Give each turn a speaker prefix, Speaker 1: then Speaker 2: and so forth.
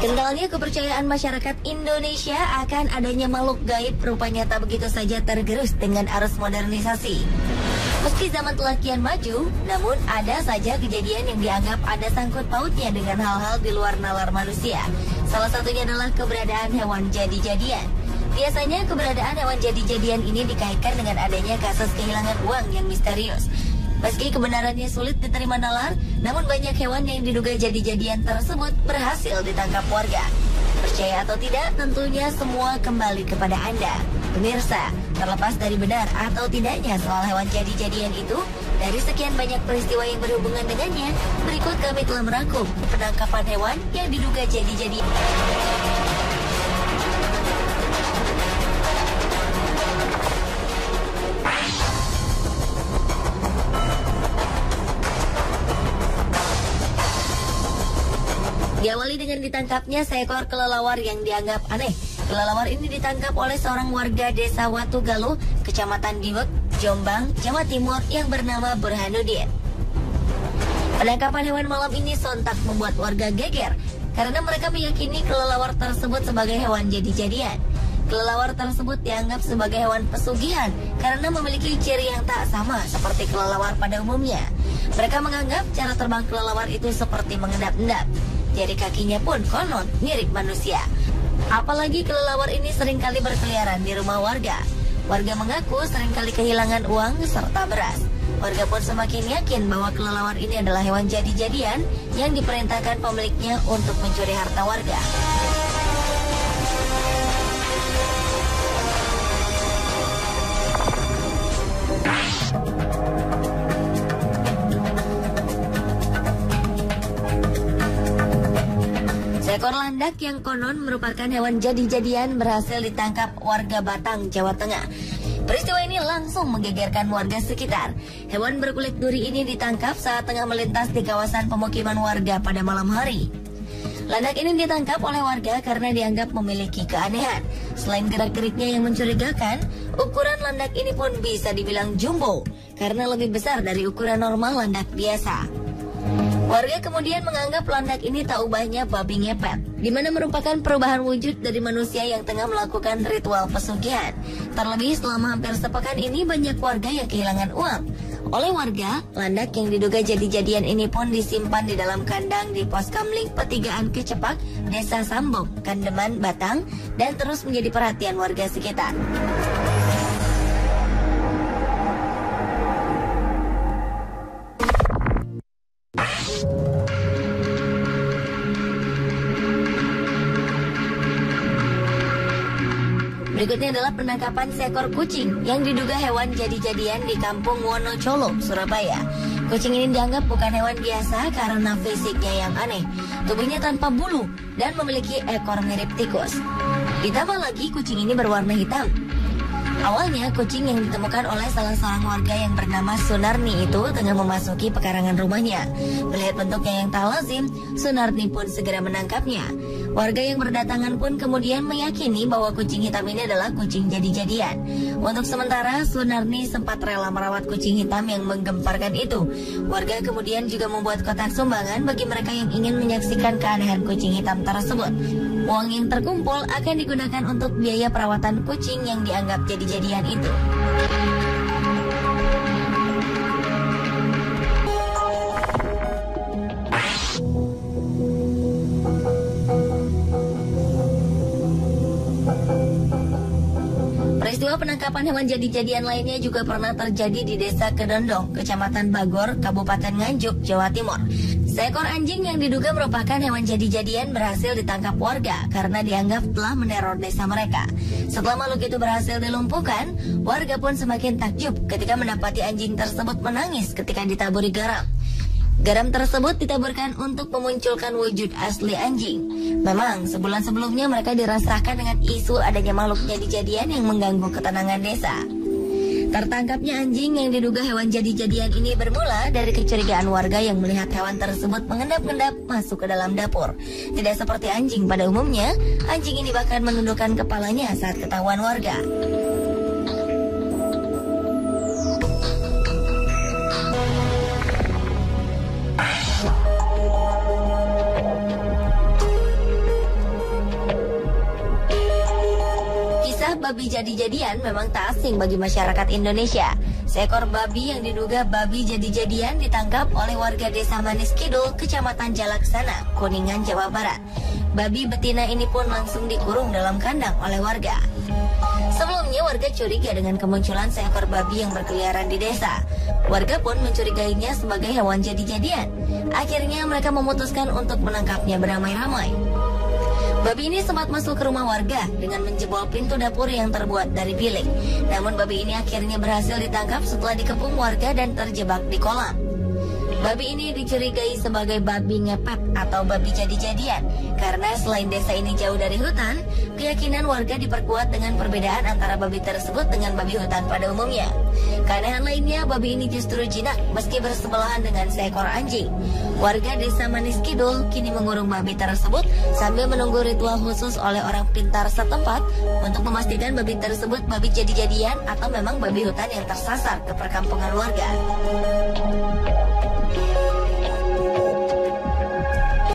Speaker 1: Kentalnya kepercayaan masyarakat Indonesia akan adanya makhluk gaib rupanya tak begitu saja tergerus dengan arus modernisasi. Meski zaman telah kian maju, namun ada saja kejadian yang dianggap ada sangkut pautnya dengan hal-hal di luar nalar manusia. Salah satunya adalah keberadaan hewan jadi-jadian. Biasanya keberadaan hewan jadi-jadian ini dikaitkan dengan adanya kasus kehilangan uang yang misterius. Meski kebenarannya sulit diterima nalar, namun banyak hewan yang diduga jadi-jadian tersebut berhasil ditangkap warga. Percaya atau tidak, tentunya semua kembali kepada Anda. Pemirsa, terlepas dari benar atau tidaknya soal hewan jadi-jadian itu, dari sekian banyak peristiwa yang berhubungan dengannya, berikut kami telah merangkum penangkapan hewan yang diduga jadi-jadian. Diawali dengan ditangkapnya seekor kelelawar yang dianggap aneh. Kelelawar ini ditangkap oleh seorang warga desa Watugaluh, Kecamatan Diwek, Jombang, Jawa Timur yang bernama Burhanuddin. Penangkapan hewan malam ini sontak membuat warga geger karena mereka meyakini kelelawar tersebut sebagai hewan jadi-jadian. Kelelawar tersebut dianggap sebagai hewan pesugihan karena memiliki ciri yang tak sama seperti kelelawar pada umumnya. Mereka menganggap cara terbang kelelawar itu seperti mengendap-endap. Jari kakinya pun konon mirip manusia. Apalagi kelelawar ini seringkali berkeliaran di rumah warga. Warga mengaku seringkali kehilangan uang serta beras. Warga pun semakin yakin bahwa kelelawar ini adalah hewan jadi-jadian yang diperintahkan pemiliknya untuk mencuri harta warga. Seekor landak yang konon merupakan hewan jadi-jadian berhasil ditangkap warga Batang, Jawa Tengah. Peristiwa ini langsung menggegerkan warga sekitar. Hewan berkulit duri ini ditangkap saat tengah melintas di kawasan pemukiman warga pada malam hari. Landak ini ditangkap oleh warga karena dianggap memiliki keanehan. Selain gerak-geriknya yang mencurigakan, ukuran landak ini pun bisa dibilang jumbo karena lebih besar dari ukuran normal landak biasa. Warga kemudian menganggap landak ini tak ubahnya babi ngepet, di mana merupakan perubahan wujud dari manusia yang tengah melakukan ritual pesugihan. Terlebih selama hampir sepekan ini banyak warga yang kehilangan uang. Oleh warga, landak yang diduga jadi-jadian ini pun disimpan di dalam kandang di pos Kamling Petigaan Kecepak, Desa Sambong, Kandeman, Batang, dan terus menjadi perhatian warga sekitar. Berikutnya adalah penangkapan seekor kucing yang diduga hewan jadi-jadian di Kampung Wonocolo, Surabaya. Kucing ini dianggap bukan hewan biasa karena fisiknya yang aneh. Tubuhnya tanpa bulu dan memiliki ekor mirip tikus. Ditambah lagi kucing ini berwarna hitam. Awalnya kucing yang ditemukan oleh salah seorang warga yang bernama Sunarni itu tengah memasuki pekarangan rumahnya. Melihat bentuknya yang tak lazim, Sunarni pun segera menangkapnya. Warga yang berdatangan pun kemudian meyakini bahwa kucing hitam ini adalah kucing jadi-jadian. Untuk sementara, Sunarni sempat rela merawat kucing hitam yang menggemparkan itu. Warga kemudian juga membuat kotak sumbangan bagi mereka yang ingin menyaksikan keanehan kucing hitam tersebut. Uang yang terkumpul akan digunakan untuk biaya perawatan kucing yang dianggap jadi-jadian itu. Peristiwa penangkapan hewan jadi-jadian lainnya juga pernah terjadi di Desa Kedondong, Kecamatan Bagor, Kabupaten Nganjuk, Jawa Timur. Seekor anjing yang diduga merupakan hewan jadi-jadian berhasil ditangkap warga karena dianggap telah meneror desa mereka. Setelah makhluk itu berhasil dilumpuhkan, warga pun semakin takjub ketika mendapati anjing tersebut menangis ketika ditaburi garam. Garam tersebut ditaburkan untuk memunculkan wujud asli anjing. Memang sebulan sebelumnya mereka dirasakan dengan isu adanya makhluk jadi-jadian yang mengganggu ketenangan desa. Tertangkapnya anjing yang diduga hewan jadi-jadian ini bermula dari kecurigaan warga yang melihat hewan tersebut mengendap-endap masuk ke dalam dapur. Tidak seperti anjing pada umumnya, anjing ini bahkan menundukkan kepalanya saat ketahuan warga. babi jadi-jadian memang tak asing bagi masyarakat Indonesia. Seekor babi yang diduga babi jadi-jadian ditangkap oleh warga desa Manis Kidul, Kecamatan Jalaksana, Kuningan, Jawa Barat. Babi betina ini pun langsung dikurung dalam kandang oleh warga. Sebelumnya warga curiga dengan kemunculan seekor babi yang berkeliaran di desa. Warga pun mencurigainya sebagai hewan jadi-jadian. Akhirnya mereka memutuskan untuk menangkapnya beramai-ramai. Babi ini sempat masuk ke rumah warga dengan menjebol pintu dapur yang terbuat dari bilik. Namun babi ini akhirnya berhasil ditangkap setelah dikepung warga dan terjebak di kolam. Babi ini dicurigai sebagai babi ngepet atau babi jadi-jadian karena selain desa ini jauh dari hutan, keyakinan warga diperkuat dengan perbedaan antara babi tersebut dengan babi hutan pada umumnya. Keanehan lainnya, babi ini justru jinak meski bersebelahan dengan seekor anjing. Warga desa Manis Kidul kini mengurung babi tersebut sambil menunggu ritual khusus oleh orang pintar setempat untuk memastikan babi tersebut babi jadi-jadian atau memang babi hutan yang tersasar ke perkampungan warga.